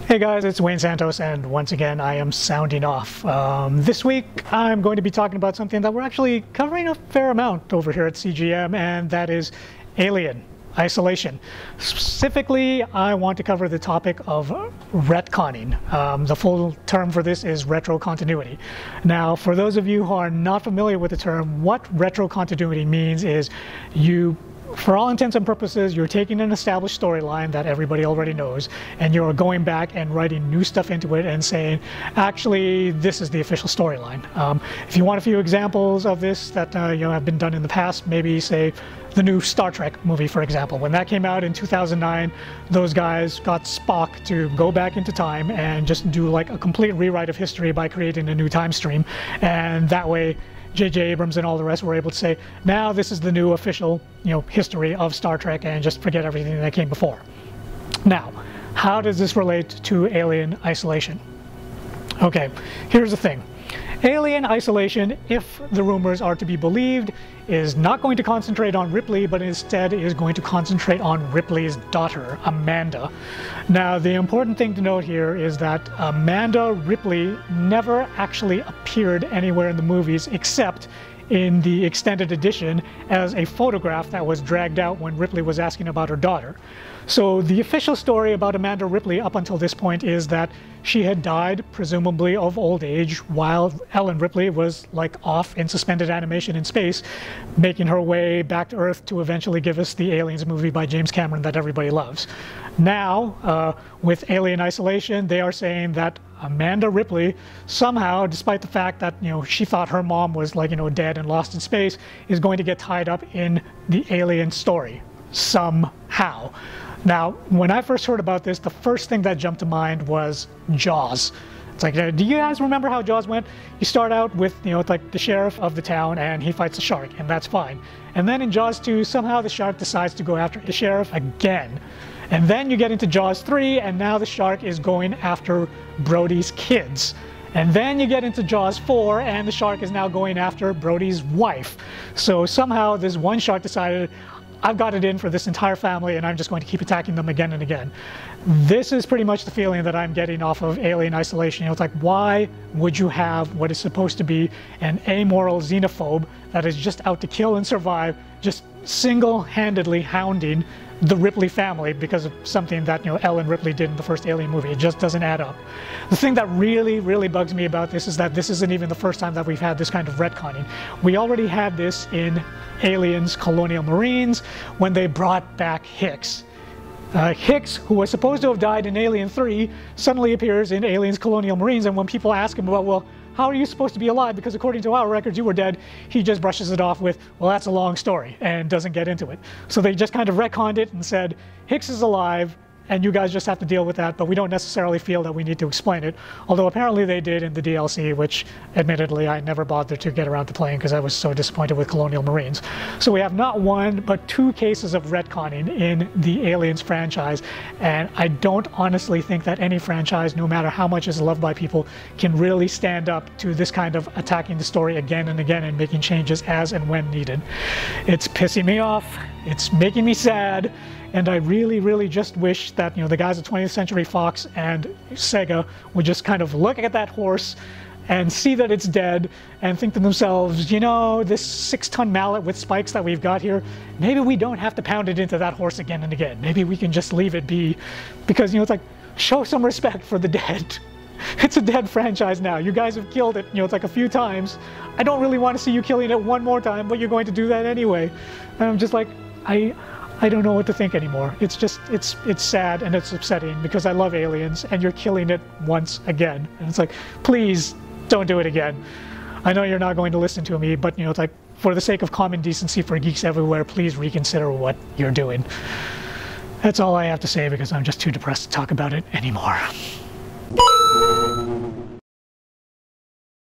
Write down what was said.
Hey guys, it's Wayne Santos, and once again I am sounding off. This week I'm going to be talking about something that we're actually covering a fair amount over here at CGM, and that is alien isolation. Specifically, I want to cover the topic of retconning. The full term for this is retrocontinuity. Now, for those of you who are not familiar with the term, what retrocontinuity means is for all intents and purposes, you're taking an established storyline that everybody already knows, and you're going back and writing new stuff into it and saying, actually, this is the official storyline. If you want a few examples of this that have been done in the past, maybe say the new Star Trek movie, for example. When that came out in 2009, those guys got Spock to go back into time and just do like a complete rewrite of history by creating a new time stream, and that way J.J. Abrams and all the rest were able to say, now this is the new official, history of Star Trek, and just forget everything that came before. Now, how does this relate to alien isolation? Okay, here's the thing. Alien isolation, if the rumors are to be believed, is not going to concentrate on Ripley, but instead is going to concentrate on Ripley's daughter, Amanda. Now, the important thing to note here is that Amanda Ripley never actually appeared anywhere in the movies except in the extended edition as a photograph that was dragged out when Ripley was asking about her daughter. So the official story about Amanda Ripley up until this point is that she had died, presumably of old age, while Ellen Ripley was off in suspended animation in space, making her way back to Earth to eventually give us the Aliens movie by James Cameron that everybody loves. Now, with Alien Isolation, they are saying that Amanda Ripley somehow, despite the fact that she thought her mom was dead and lost in space, is going to get tied up in the Alien story somehow. Now, when I first heard about this, the first thing that jumped to mind was Jaws. It's like, do you guys remember how Jaws went? You start out with, the sheriff of the town, and he fights the shark, and that's fine. And then in Jaws 2, somehow the shark decides to go after the sheriff again. And then you get into Jaws 3, and now the shark is going after Brody's kids. And then you get into Jaws 4, and the shark is now going after Brody's wife. So somehow this one shark decided, I've got it in for this entire family, and I'm just going to keep attacking them again and again. This is pretty much the feeling that I'm getting off of Alien Isolation. It's like, why would you have what is supposed to be an amoral xenophobe that is just out to kill and survive, just single-handedly hounding the Ripley family because of something that Ellen Ripley did in the first Alien movie? It just doesn't add up. The thing that really, really bugs me about this is that this isn't even the first time that we've had this kind of retconning. We already had this in Aliens Colonial Marines when they brought back Hicks. Hicks, who was supposed to have died in Alien 3, suddenly appears in Aliens Colonial Marines, and when people ask him about, well, how are you supposed to be alive? Because according to our records, you were dead. He just brushes it off with, well, that's a long story, and doesn't get into it. So they just kind of retconned it and said, Hicks is alive, and you guys just have to deal with that, but we don't necessarily feel that we need to explain it. Although apparently they did in the DLC, which admittedly I never bothered to get around to playing because I was so disappointed with Colonial Marines. So we have not one, but two cases of retconning in the Aliens franchise, and I don't honestly think that any franchise, no matter how much is loved by people, can really stand up to this kind of attacking the story again and again and making changes as and when needed. It's pissing me off, it's making me sad, and I really, really just wish that the guys at 20th Century Fox and Sega would just kind of look at that horse and see that it's dead and think to themselves, this 6-ton mallet with spikes that we've got here, maybe we don't have to pound it into that horse again and again. Maybe we can just leave it be, because it's like, show some respect for the dead. It's a dead franchise now. You guys have killed it, it's like a few times. I don't really want to see you killing it one more time, but you're going to do that anyway. And I'm just like, I don't know what to think anymore. It's just, it's sad and it's upsetting because I love Aliens and you're killing it once again. And it's like, please don't do it again. I know you're not going to listen to me, but it's like, for the sake of common decency for geeks everywhere, please reconsider what you're doing. That's all I have to say because I'm just too depressed to talk about it anymore.